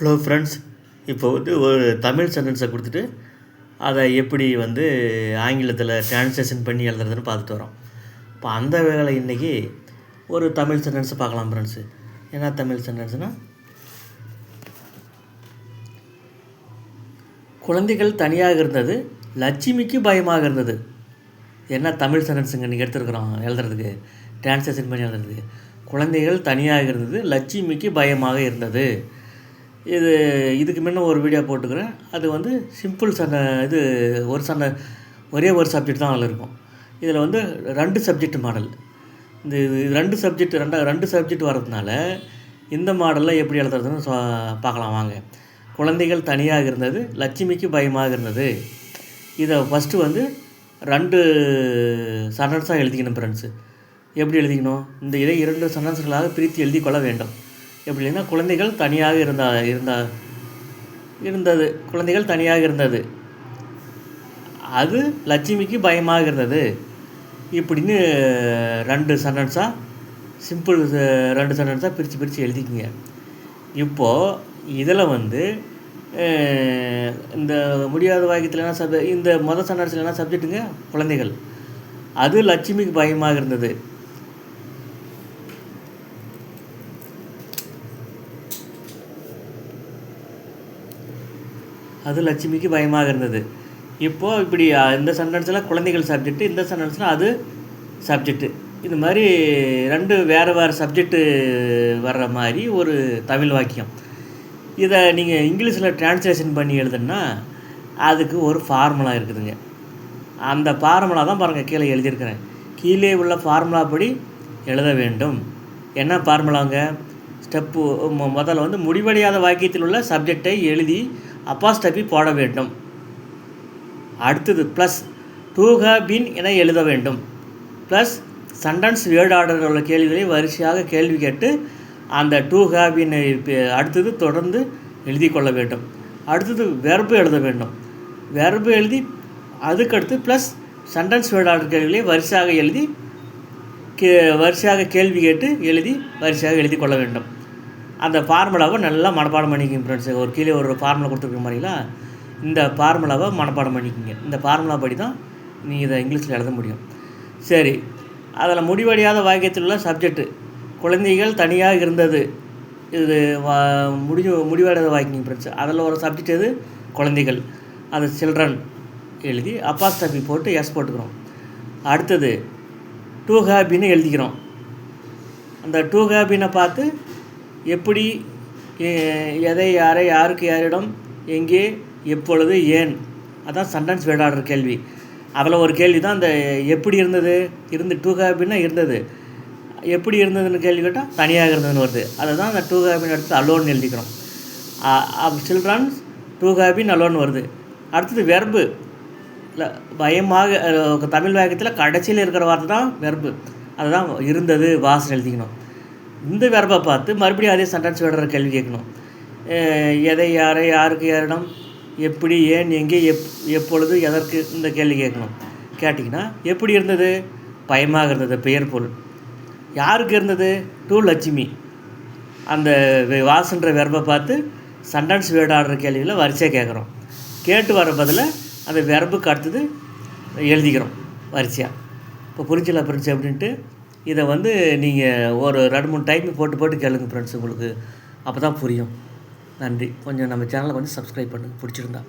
Hello friends, இப்போ வந்து ஒரு தமிழ் சென்டென்ஸை கொடுத்துட்டு அதை எப்படி வந்து ஆங்கிலத்தில் ட்ரான்ஸ்லேஷன் பண்ணி எழுதுறதுன்னு பார்த்துட்டு வரோம். இப்போ அந்த வேலை இன்றைக்கி ஒரு தமிழ் சென்டென்ஸை பார்க்கலாம் ஃப்ரெண்ட்ஸு. என்ன தமிழ் சென்டென்ஸ்னால், குழந்தைகள் தனியாக இருந்தது, லட்சுமிக்கு பயமாக இருந்தது. என்ன தமிழ் சென்டென்ஸுங்க இன்றைக்கி எடுத்துருக்குறோம் எழுதுறதுக்கு, ட்ரான்ஸ்லேஷன் பண்ணி எழுதுறதுக்கு. குழந்தைகள் தனியாக இருந்தது, லட்சுமிக்கு பயமாக இருந்தது. இதுக்கு முன்ன ஒரு வீடியோ போட்டுக்கிறேன். அது வந்து சிம்பிள் ஒரே ஒரு சப்ஜெக்ட் தான் அதில் இருக்கும். இதில் வந்து 2 சப்ஜெக்ட் மாடல். இந்த 2 சப்ஜெக்ட் வர்றதுனால இந்த மாடலில் எப்படி எழுதுறதுன்னு பார்க்கலாம் வாங்க. குழந்தைகள் தனியாக இருந்தது, லட்சுமிக்கு பயமாக இருந்தது. இதை ஃபஸ்ட்டு வந்து 2 சென்டென்ஸாக எழுதிக்கணும் ஃப்ரெண்ட்ஸு. எப்படி எழுதிக்கணும்? இந்த இதை 2 சென்டென்ஸ்களாக பிரித்து எழுதி கொள்ள வேண்டும். எப்படி இல்லைன்னா, குழந்தைகள் தனியாக இருந்தது, குழந்தைகள் தனியாக இருந்தது, அது லட்சுமிக்கு பயமாக இருந்தது. இப்படின்னு 2 சென்டென்ஸாக சிம்பிள் 2 சென்டென்ஸாக பிரித்து எழுதிக்கிங்க. இப்போது இதில் வந்து இந்த முடியாத வாக்கியத்தில் என்ன இந்த மொதல் சென்டென்ஸில் என்ன சப்ஜெக்ட்டுங்க? குழந்தைகள். அது லட்சுமிக்கு பயமாக இருந்தது. அது லட்சுமிக்கு பயமாக இருந்தது. இப்போது இப்படி இந்த சென்டென்ஸில் குழந்தைகள் சப்ஜெக்ட்டு, இந்த சென்டென்ஸில் அது சப்ஜெக்ட்டு. இது மாதிரி 2 வேறு சப்ஜெக்ட்டு வர்ற மாதிரி ஒரு தமிழ் வாக்கியம். இதை நீங்கள் இங்கிலீஷில் ட்ரான்ஸ்லேஷன் பண்ணி எழுதுன்னா அதுக்கு ஒரு ஃபார்முலா இருக்குதுங்க. அந்த ஃபார்முலா தான் பாருங்கள் கீழே எழுதியிருக்கிறேன். கீழே உள்ள ஃபார்முலா படி எழுத வேண்டும். என்ன ஃபார்முலாங்க? ஸ்டெப்பு முதல்ல வந்து முடிவடையாத வாக்கியத்தில் உள்ள சப்ஜெக்டை எழுதி அப்பாஸ்டபி போட வேண்டும். அடுத்தது ப்ளஸ் டு ஹேவ் பீன் என எழுத வேண்டும். ப்ளஸ் சென்டென்ஸ் வேர்ட் ஆர்டரில் உள்ள கேள்விகளை வரிசையாக கேள்வி கேட்டு அந்த டு ஹேவ் பீன் அடுத்தது தொடர்ந்து எழுதி கொள்ள வேண்டும். அடுத்தது வெர்பு எழுத வேண்டும். வெர்பு எழுதி அதுக்கடுத்து ப்ளஸ் சென்டென்ஸ் வேர்ட் ஆர்டர் கேள்விகளை வரிசையாக கேள்வி கேட்டு வரிசையாக எழுதி கொள்ள வேண்டும். அந்த ஃபார்முலாவை நல்லா மனப்பாடம் பண்ணிக்கிங்க ஃப்ரெண்ட்ஸு. ஒரு கீழே ஒரு ஃபார்முலா கொடுத்துருக்க மாதிரிங்களா, இந்த ஃபார்முலாவை மனப்பாடம் பண்ணிக்கிங்க. இந்த ஃபார்முலா படி தான் நீங்கள் இதை இங்கிலீஷில் எழுத முடியும். சரி, அதில் முடிவடையாத வாக்கியத்தில் உள்ள சப்ஜெக்ட்டு குழந்தைகள் தனியாக இருந்தது. இது முடிவடையாத வாக்கியம் ஃப்ரெண்ட்ஸு. அதில் ஒரு சப்ஜெக்ட் எது? குழந்தைகள். அது சில்ட்ரன் எழுதி அப்பாஸ்டபி போட்டு எஸ் போட்டுக்கிறோம். அடுத்தது டு ஹேவ் பீன்னு எழுதிக்கிறோம். அந்த டு ஹேவ் பீனை பார்த்து எப்படி, எதை, யாரை, யாருக்கு, யாரிடம், எங்கே, எப்பொழுது, ஏன், அதான் சென்டென்ஸ் வேர்ட் ஆர்டர் கேள்வி. அதில் ஒரு கேள்வி தான் இந்த எப்படி இருந்தது. டு ஹேவ் பீன்னா இருந்தது. எப்படி இருந்ததுன்னு கேள்வி கேட்டால் தனியாக இருந்ததுன்னு வருது. அதை தான் அந்த டு ஹேவ் பீன் எடுத்து அலோன் எழுதிக்கிறோம். Children's to have been alone வருது. அடுத்தது வெர்பு. இல்லை, பயமாக தமிழ் வாக்கியத்தில் கடைசியில் இருக்கிற வார்த்தை தான் வெர்பு. அதுதான் இருந்தது வாசல் எழுதிக்கணும். இந்த வெர்பை பார்த்து மறுபடியும் அதே சென்டென்ஸ் வேர்ட் ஆர்டர் கேள்வி கேட்கணும். எதை, யாரை, யாருக்கு, யாரிடம், எப்படி, ஏன், எங்கே, எப்பொழுது, எதற்கு, இந்த கேள்வி கேட்கணும். கேட்டிங்கன்னா எப்படி இருந்தது? பயமாக இருந்தது, பெயர் பொருள். யாருக்கு இருந்தது? டு லட்சுமி. அந்த வாசன்ற வெர்பை பார்த்து சென்டென்ஸ் வேர்ட் ஆர்டர் கேள்விகளை வரிசையாக கேட்குறோம். கேட்டு வர பதில் அந்த வெர்புக்கு அடுத்தது எழுதிக்கிறோம் வரிசையாக. இப்போ புரிஞ்சல ஃப்ரெண்ட்ஸ் அப்படின்ட்டு. இதை வந்து நீங்கள் ஒரு 2-3 டைம் போட்டு கேளுங்க ஃப்ரெண்ட்ஸ். உங்களுக்கு அப்போ தான் புரியும். நன்றி. கொஞ்சம் நம்ம சேனலை கொஞ்சம் சப்ஸ்கிரைப் பண்ணுங்கள் பிடிச்சிருந்தா.